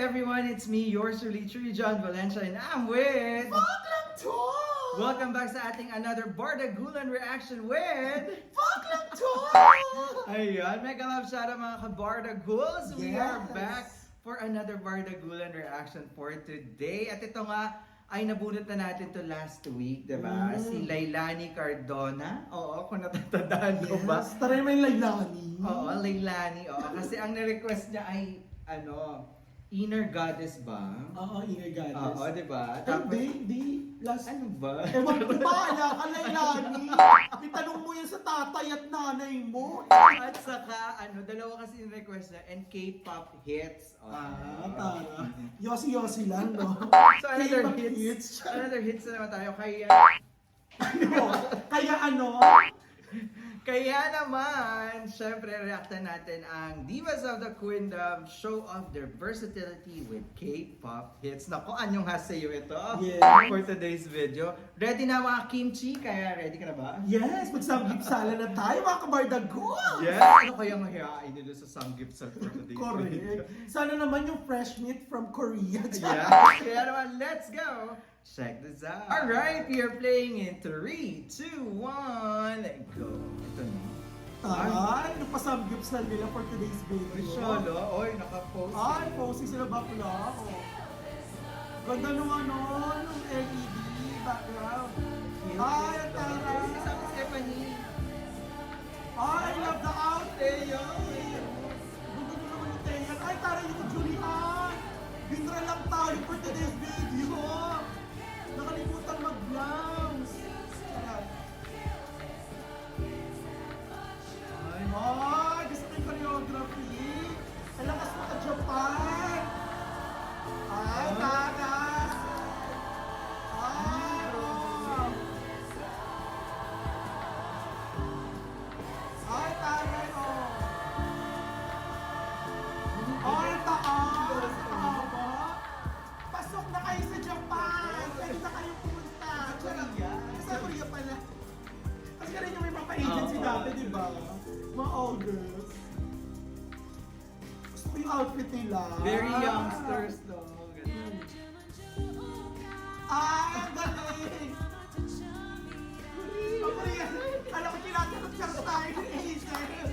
everyone? It's me, yours truly, John Valencia, and I'm with... Baklang to! Welcome back sa ating another Bardagulan reaction with... Baklang to! Ayan, mega love shout out mga ka-Bardaguls! We Yes. are back for another Bardagulan reaction for today. At ito nga, ay nabunot na natin to last week, diba? Si Lailani Cardona. Oo, kung natatandaan mo ba? Yes, taray may Lailani. Oo, Lailani. Oo, kasi ang na-request niya ay, inner goddess ba? Oo, inner goddess. Oo, diba? Hindi. Last... Ano ba? Ewan ko ba, ka Lailani? Itanong mo yan sa tatay at nanay mo. At saka, dalawa kasi yung request na, and K-pop hits. Tara. Yossi lang, no? So, another K-pop hits. Another hits na naman tayo. Kaya naman, syempre, reactan natin ang Divas of the Queendom show off their versatility with K-pop hits. Naku, anyong hasayo ito Yes. for today's video. Ready na mga kimchi? Kaya ready ka na ba? Yes, magsambip-sala na tayo, mga kabardagol! Yes! Ano kaya mahihain nila sa sanggipsal for today's video? Correct. Sana naman yung fresh meat from Korea. Yeah. Kaya naman, let's go! Check this out! Alright, we are playing in 3, 2, 1, go! Ito na. Ay, napasambip-sal nila for today's video. Solo, oy, naka-post. Ay, posing sila bakla. Ganda nung nung LED background. Ay, ang taray. Sabi Stephanie. Ay, I love the outfit. Gusto mo naman yung Teyan. Ay, taray yung Julian. Binra lang tayo for today's video. Nakalimutan mag-blouse. Ayan. Ay, gusto ko yung choreography. Ang lakas mo ka Japan. Ay, taras. Ay, oh. Ay, taray, oh. Ay, taas. Tama. Pasok na kayo sa Japan. Pwede na kayo pumunta. Korea. Sa Korea pala. Kasi ganun yung may mga pa-agency dati, di ba? Mga August. Gusto ko yung outfit nila. Very youngsters though. Ganun. Ay, ang galing! Ang Korea! Alam ko, sinacharot-charot tayo ni Hazel.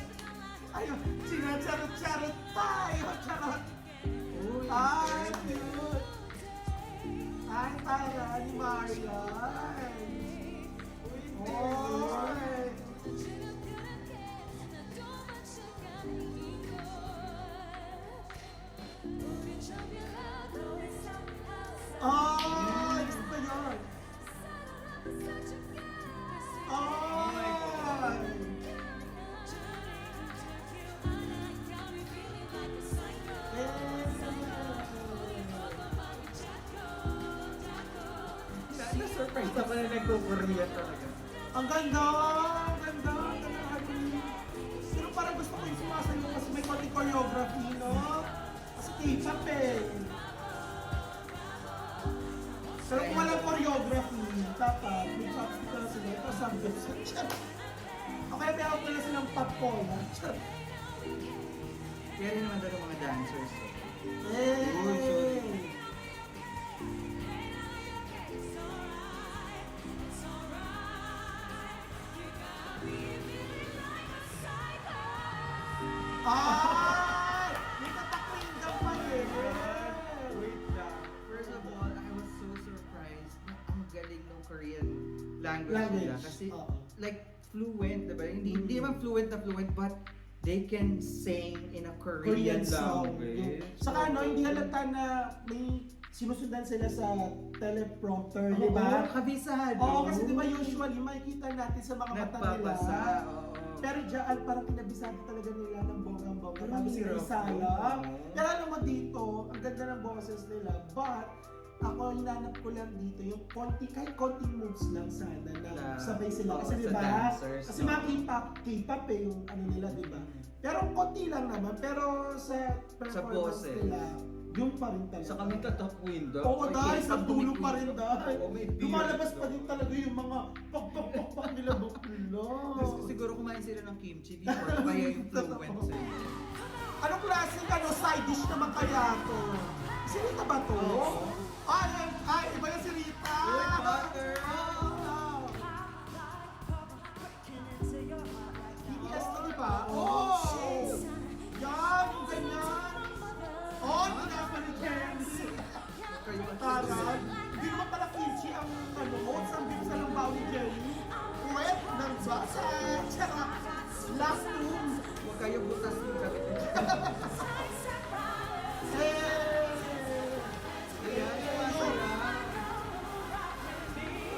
Ayun, sinacharot-charot tayo. Charot! Uy, Ay, cute! Ay, tara ni Marian! Oy! Ay, gusto ko yun! Ay! Na-surprise na pala nagko-Korea talaga. Ang ganda! Ang ganda! Ang ganda ng anime. Pero parang gusto ko yung sumasayo kasi may konti choreography, no? Kasi K-pop eh. Pero kung walang choreography, dapat may chopstick na sila. Ito samgyup sa o kaya may out na silang pop-cola. Kaya rin naman talaga mga dancers. Hey! Ay! May katakwindang pa eh! Wait lang. First of all, I was so surprised na ang galing ng Korean language nila. Kasi, Oo. like, fluent, diba? Hindi naman fluent na fluent, but they can sing in a Korean song. language. Saka hindi halata na may sinusundan sila sa teleprompter, di Oo, ba? kabisado. Oo, kasi di ba usually makikita natin sa mga mata nila. Nagpapasa, oo. Pero diyan parang kinabisado talaga nila ng bonggang-bongga Parang bago sila hirap. isalang. Oo. Pero alam mo dito, ang ganda ng boses nila. But, ako hinanap ko lang dito yung kahit konting moves lang sana na sabay sila. Oo, Kasi di sa ba? dancers, Kasi oo. mga K-pop eh, yung ano nila, di ba? Pero konti lang naman. Pero sa performance boses. nila, yung pa rin talaga. Sa kami top window. Oo, dahil sa dulo pa rin dahil. Oo, may beard. Lumalabas pa din talaga yung mga pag nila bakla. Siguro kumain sila ng kimchi before, kaya yung fluent sila. Anong klaseng side dish naman kaya to? Si Rita ba to? Oo. Ay, iba yung si Rita! Uy, butter! Oh. BTS to, di ba? Oo. Oh! Yan, yung ganyan! Oh, hindi na pa ni Jenny! Kayo ang Taray! Hindi naman pala kitschy ang oats ang bibsa ng baon ni Jenny. Wet ng basa! Charot! Last room! Huwag kayo butas yung gabi. Hey! Ayan, masaya.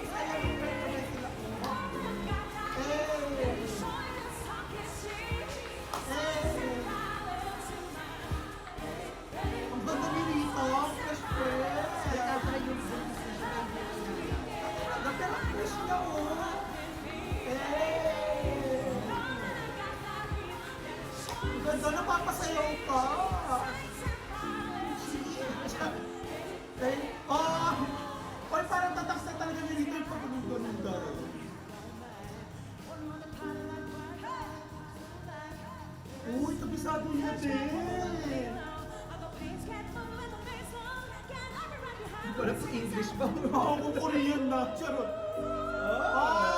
Saya nung kamay sila. Hey! Hey! Ang ganda ni Rito! Fresh fresh! Kaya tayo yung decision. Pero ang fresh niya oh! Hey! Ang ganda, napapasayaw ka! Oh! Oy, parang tataks na talaga ni Rito yung pagkaganda. Uy, kabisado niya din! Wala po English ba? Ako kung Korean na, charot! Ay!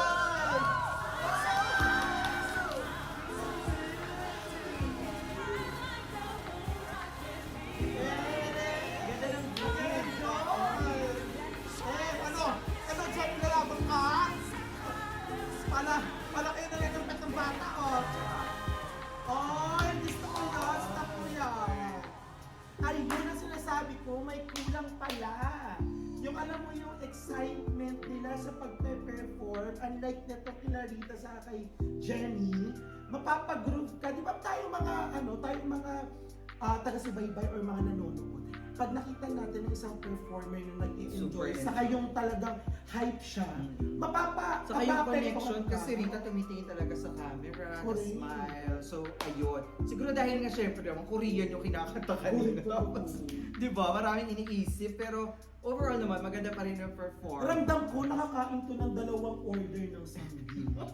Ganda ng Ano, Jenny, nalaban ka? Palaki na rin ang pet ng bata, oh. Ay, gusto ko yun. Stop ko yan. Ay, yun ang sinasabi ko, may kulang pala. Yung alam mo yung excitement nila sa pagpe-perform, unlike nito kila Rita sa kay Jenny, mapapag-groove ka. Di ba tayo mga taga-subaybay or mga nanonood, pag nakita natin ng isang performer na nag-enjoy, Super saka yung talagang hype siya, Saka yung mapapekto connection ka. kasi Rita tumitingin talaga sa camera, Correct. smile. So, ayun. Siguro dahil nga syempre naman, Korean yung kinakanta kanina. Correct. Di ba? Maraming iniisip. Pero overall naman, maganda pa rin yung perform. Ramdam ko, nakakain to ng 2 order ng samgyup.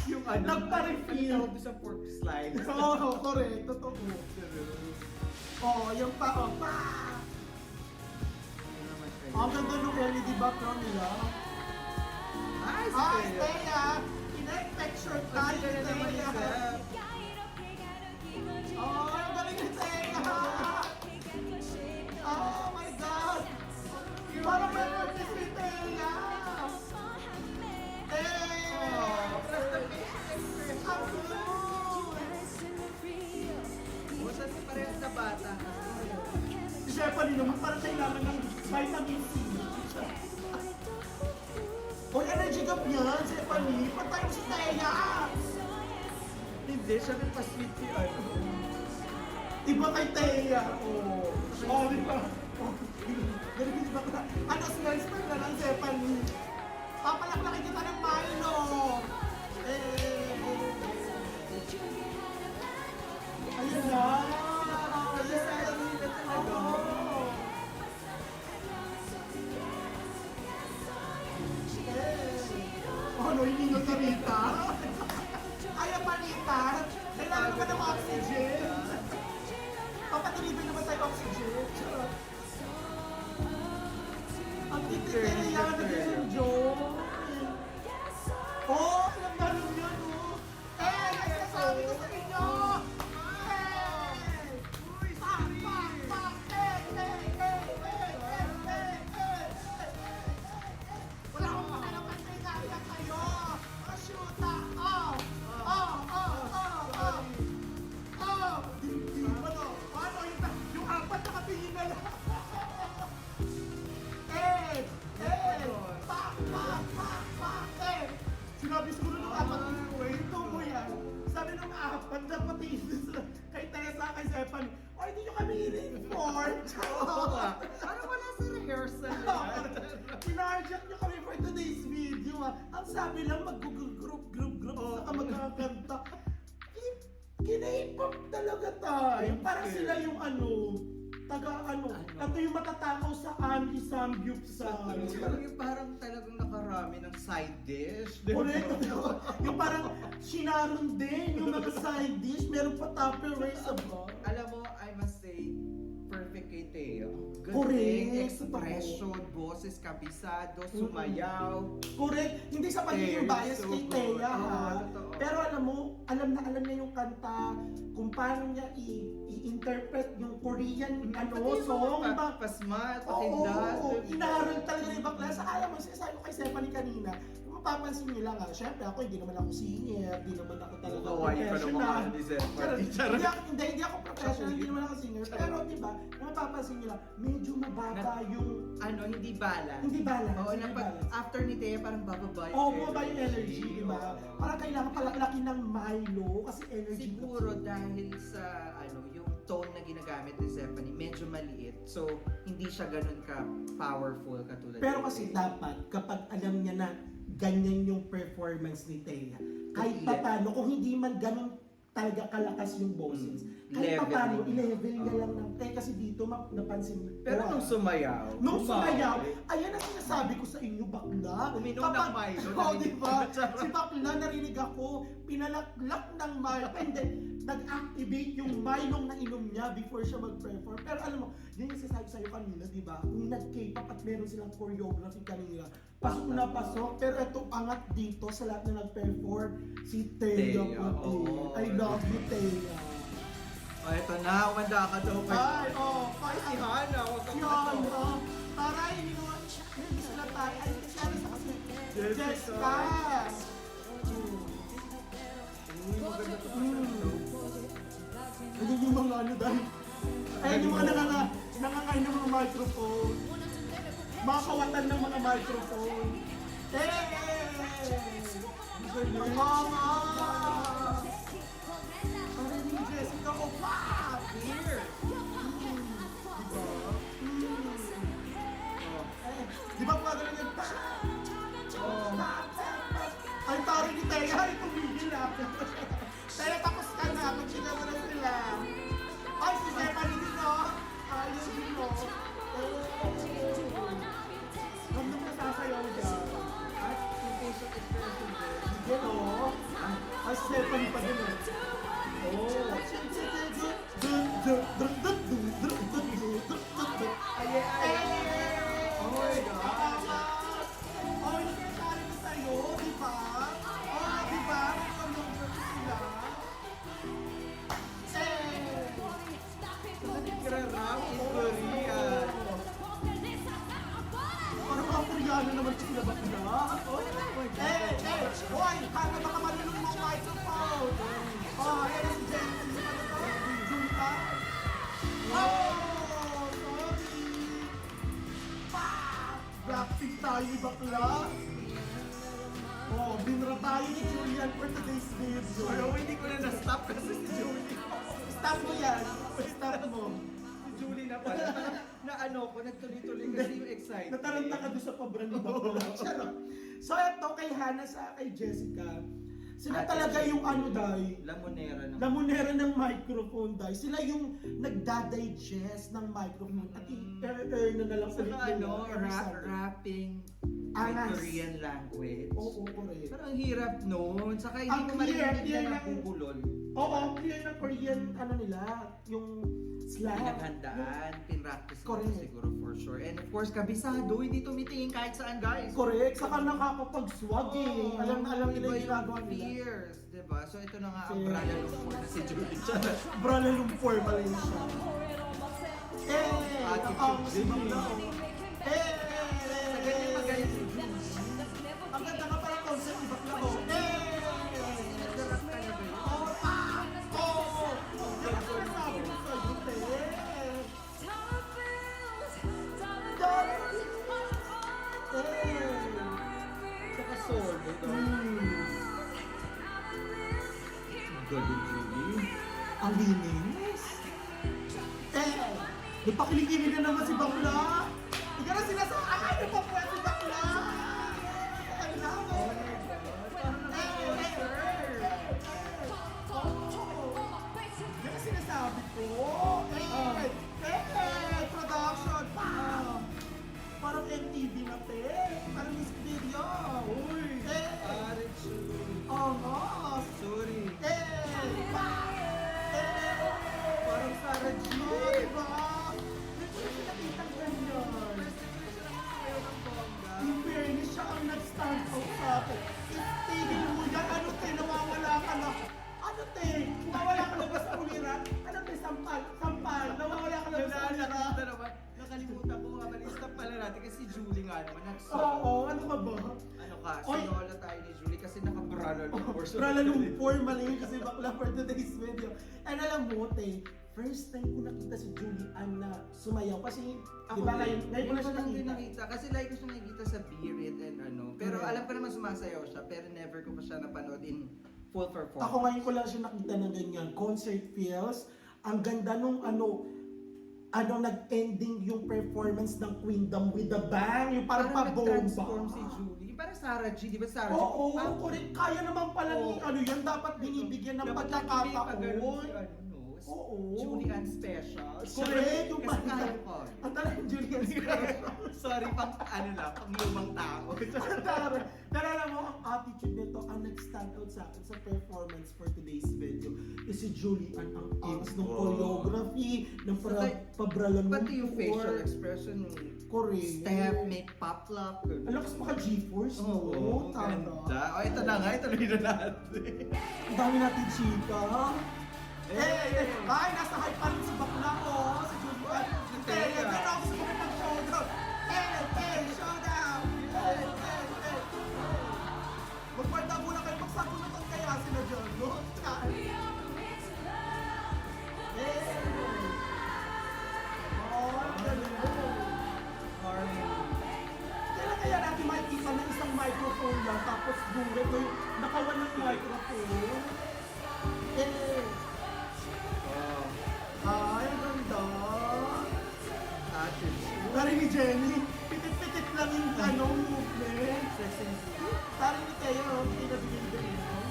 Yung ano, Nagpa-refill. tawag doon sa pork slice. Oo, correct. Totoo. Oo, yung pa. Yun naman kayo. Ang ganda ng LED background nila. Ay, Ah, sige. Steya! Pinag-picture tayo Kasi ni na naman Steya. isa. Oh, ang galing ni Steya! Oh my God! Parang may purpose ni Steya! Eh! Ang cool! Basta parehas na bata. Si Stephanie naman parang kailangan ng vitamin C. Hoy, energy gap yan, Stephanie! Patay mo si Steya! Hindi, siya nagpa-sweet si ano. Iba kay Teya. Oh. Oh, di ba? Oh, ganun di ba? Ano, smell na lang, Stephanie. Papalaklakin kita ng Milo. Ayun na. Kasi sa akin na talaga. Ano, hindi nyo Rita? Ay, Panita. Kailangan naman ng oxygen. Papatilibin naman tayo oxygen. Charot. Ang tititili yan, nag-enjoy. Oh, alam na nun yun, oh. Eh, nagsasabi ko sa inyo. Eh! Uy, pak, pak, pak. Wala akong pakialam kasi naiyak kayo. Oh, shoot, ah. Oh, hindi ba no? Ano, yung apat na katingin na lang. Sinabi siguro ng apat ko, ito mo yan. Sabi ng apat na patingin sa kay Tessa, kay Stephanie, oh, hindi nyo kami in-inform. Oo nga. Parang wala sa rehearsal yan. Pinarjak nyo kami for today's video. Ang sabi lang, mag-google group, saka magkakanta. Kina-hip-hop talaga tayo. Parang sila yung ito yung matatakaw sa Andy Samgyupsal. Parang talagang nakarami ng side dish. Correct. Yung parang sinaron din yung mga side dish. Meron pa Tupperware sa bar. Alam mo, I must say, perfect kay Teo. Good Correct. boses, kabisado, sumayaw. Correct. Hindi sa pagiging Thea, bias so kay good. Thea, Oo, ha? totoo. Pero alam mo, alam niya yung kanta, kung paano niya i-interpret yung Korean song, diba? Pasmat, Oo, pakindas. inaral talaga ng ibang klase. Alam mo, sinasabi ko kay Stephanie kanina, kung mapapansin niyo lang syempre ako, hindi naman ako singer, hindi naman ako talaga Kawaii ka naman professional. ni Stephanie. Charot. Hindi ako professional, hindi naman ako singer. Pero diba, kung mapapansin niyo lang, medyo mababa yung, Hindi balance. hindi balance. Oo, hindi balance. after ni Thea, parang bababa yung Oo, bumaba yung energy, di ba? Oo. Parang kailangan palaklakin ng Milo kasi energy. Siguro dahil sa yung tone na ginagamit ni Stephanie, medyo maliit. So, hindi siya ganun ka-powerful katulad Pero ni kasi Thea. dapat, kapag alam niya na ganyan yung performance ni Thea, kahit Ile- paano, kung hindi man ganun talaga kalakas yung boses, kahit Level paano, mo. i-level niya lang ng kasi dito, napansin niyo. Pero nung sumayaw, Nung sumayaw, bumalik. ayan ang sinasabi ko sa inyo, bakla. Uminom ng Milo, Oo, di ba? Charot. Si bakla, narinig ako, pinalaklak ng Milo. And then, nag-activate yung Milo na inom niya before siya mag-perform. Pero alam mo, yun yung sinasabi sa'yo kanina, di ba? Kung nag-K-pop at meron silang choreography kanina, pasok na pasok. Pero ito, angat dito sa lahat na nag-perform, si Thea Thea, Puti. oo. I love you, Thea. Ito na, wanda ka daw. Ay, Ay, si Hana, huwag kang Yan, ano. taray, hindi sila tayo. Ay, si ano sa kasi? Jessica. Jessica! Uy, maganda to. Ayun yung mga ano dahil. Ayun yung mga nangangain ng mga microphone. Mga kawatan ng mga microphone. Ang mama! Ang rin ni Jessica, oh, wow! Here. Di ba pa ganun yung Ay, tari ni Thea, ay tumigil na. Thea, tapos ka na, magsigaw mo na sila. Ay, si Stephanie din, no? Ayun din, no? Ganda mo sasayaw dyan. At yung facial expression ko. Sige, no? Ay, si Stephanie pa din, eh. Oh. Oh my God. Oh, yung sinasabi ko sa'yo, di ba? Oh, di ba? May choreography sila. Nagra-rap in Korean. Parang mga Koreano naman sila ba sila? Hoy! Hanga baka malulong mo microphone! Oh, ayan na si Jency. Ano to? Junta? Oh! Sorry! Pa! Blackpink tayo, bakla! Oh, binra tayo ni Julian for today's video. Pero hindi ko na na-stop kasi si Julie. Stop mo yan! Stop mo! Si Julie na pala. Na ano ko, nagtuloy-tuloy kasi yung excited. Nataranta ka doon sa pabrang ni bakla. Charot. So, eto kay Hannah sa kay Jessica. Sila Ate talaga yung Jessica. ano dahil Lamonera ng... lamunera ng microphone dahil sila yung nagdadigest ng microphone at i-air na lang ulit Saka nila every rap, Sunday. rapping Angas. with Korean language. Oo, correct. Pero ang hirap nun. Saka hindi Ang mo clear, marinig clear na ng- nabubulol. Oo, clear na Korean ano nila, yung slang. Pinaghandaan, pinractice mo Correct. siguro for sure. And of course, kabisado, hindi tumitingin kahit saan guys. Correct, saka nakakapag-swag eh. Oo. Alam na alam nila Iba yung ginagawa nila. fears, diba? So ito na nga ang Fears. Brala Lumpur na si Julie. Brala Lumpur Malaysia. Attitude ang si din Bakla. Sa ganyan magaling si Julie. Ang ganda nga pala concept ni Bakla ko. Nagdarap talaga yun. Oh, yan ang sinasabi ko sa'yo, te. Saka solo. Galing Julie. Ang linis. Napakiliginin na naman si Bakla. Ika na sinasabi. Ano pa po si Bakla? I love it. Yan ang sinasabi ko. Production. Parang MTV na, te. Parang music video. Uy! Eh. Attitude. Oh, Sorry. Parang Sarah G. Oh, diba? Hindi ko na pinakitang ganyan. First time ko na siya nakakasayaw ng Oy! Lola tayo ni Julie kasi naka-brala Lumpur. Brala Lumpur, mali kasi bakla for today's video. And alam mo, te, first time ko nakita si Julie Ann na sumayaw. Kasi, di ba ngayon ko na siya lang din nakita. Kasi like ko siya nakikita sa Birit and ano. Pero Correct. alam ko naman sumasayaw siya, pero never ko pa siya napanood in full performance. Ako ngayon ko lang siya nakita ng ganyan. Concert feels. Ang ganda nung nag-ending yung performance ng Queendom with the Bang. Yung parang nag-transform pabomba. si Julie. Yung parang Sarah G, di ba Sarah G? Oo, Parang- correct. Kaya naman pala ni Oo. yan. Dapat binibigyan ng Dapat lagi may pagano'n si pagkakataon. ano, Oo. Julie Ann Special. Correct, yung Kasi parang- kaya ko. Ang talagang Julian Special. Sorry, pang lumang tao. Pero alam mo, ang attitude nito, ang nag-stand out sa akin sa performance for today's video is si Julie Ann, ang angas ng Iba. choreography, ng Pati- pabralan Pati yung facial expression, yung Correct. step, may pop lock. Ang lakas pa ka GeForce, Oo, no? ganda. O, ito na nga, ituloy na natin. Ang dami natin chika. Ay, nasa hype pa rin si bakla ko. Si Julie Ann. Teka. Pero ako sa mga pag-showdown. Showdown! Magparta muna kayo. Magsagunutan kaya sila dyan, no? Kailan kaya natin makikita na isang microphone lang tapos duret o yung nakawan ng microphone? Ay, ang ganda. Tari ni Jenny, pitit-pitit lang yung movement. Tari ni Teo, pinabigay din, no?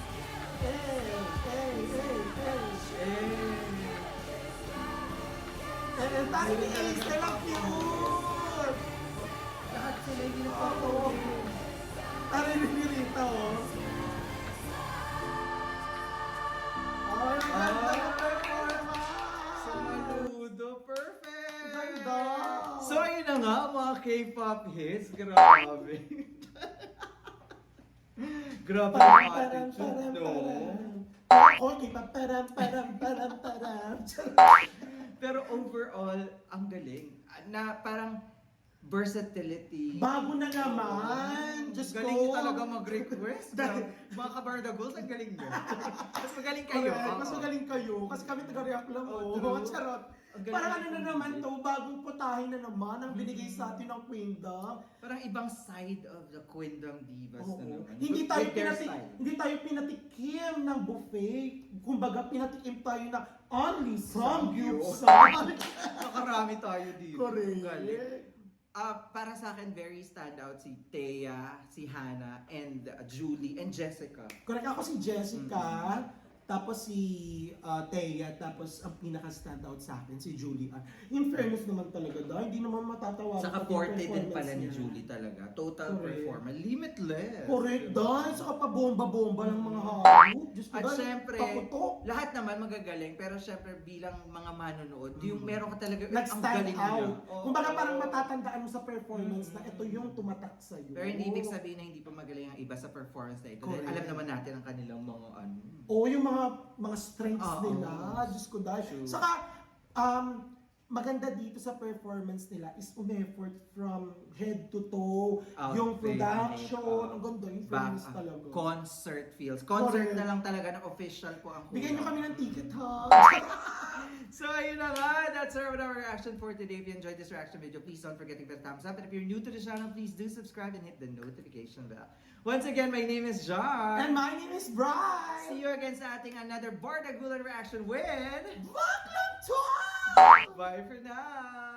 Tari ni Ace, ang cute! Lahat sila hindi Oo. Tari ni Rita, oh. Ay, ang ganda ng performance! Saludo, perfect! Ganda! So ayun na nga mga K-pop hits, grabe. Grabe yung attitude, no? Okay, param. Pero overall, ang galing. Na parang versatility. Bago na naman! Diyos ko! Galing niyo talaga mag-request. Mga kabarda goals, ang galing niyo. Mas magaling kayo. Correct, mas magaling kayo. Kasi kami taga-react lang. Oo, Oh, true. charot. Ang galing Parang ano ng na naman to, bagong putahin na naman ang binigay sa atin ng Queendom. Parang ibang side of the Queendom Divas Oo. na naman. Hindi With tayo their style. hindi tayo pinatikim ng buffet. Kumbaga pinatikim tayo na only from Gyupsal. Nakarami tayo dito. Galing. Correct. Para sa akin, very standout si Thea, si Hannah, and Julie, and Jessica. Correct, ako si Jessica, tapos si Thea, tapos ang pinaka-standout sa akin si Julie Ann. In fairness naman talaga dahil hindi naman matatawa. Saka forte din pala ni Julie talaga. Total Correct. performance. Limitless. Correct, dahil saka pa bomba-bomba ng mga hayop. Diyos ko, At dahil syempre, paputok. lahat naman magagaling, pero syempre bilang mga manonood, yung meron ka talaga, ang Nag-stand galing nila. out. Oo. Kumbaga parang matatandaan mo sa performance na ito yung tumatak sa'yo. Pero hindi ibig sabihin na hindi pa magaling ang iba sa performance na ito. Dahil Correct. alam naman natin ang kanilang mga ano. Oo, yung mga strengths Oo. nila. Diyos ko dahil. True. Saka, maganda dito sa performance nila is umeffort from head to toe. Yung Outfit, production, makeup, ang ganda. Yung Back, fairness talaga. concert feels. Concert Correct. na lang talaga ng official po ang Bigyan nyo kulang. kami ng ticket, ha? So ayun na nga, that's our reaction for today. If you enjoyed this reaction video, please don't forget to give it a thumbs up. And if you're new to the channel, please do subscribe and hit the notification bell. Once again, my name is John. And my name is Bri! See you again sa ating another Bardagulan reaction with... Baklang Talk! Bye for now!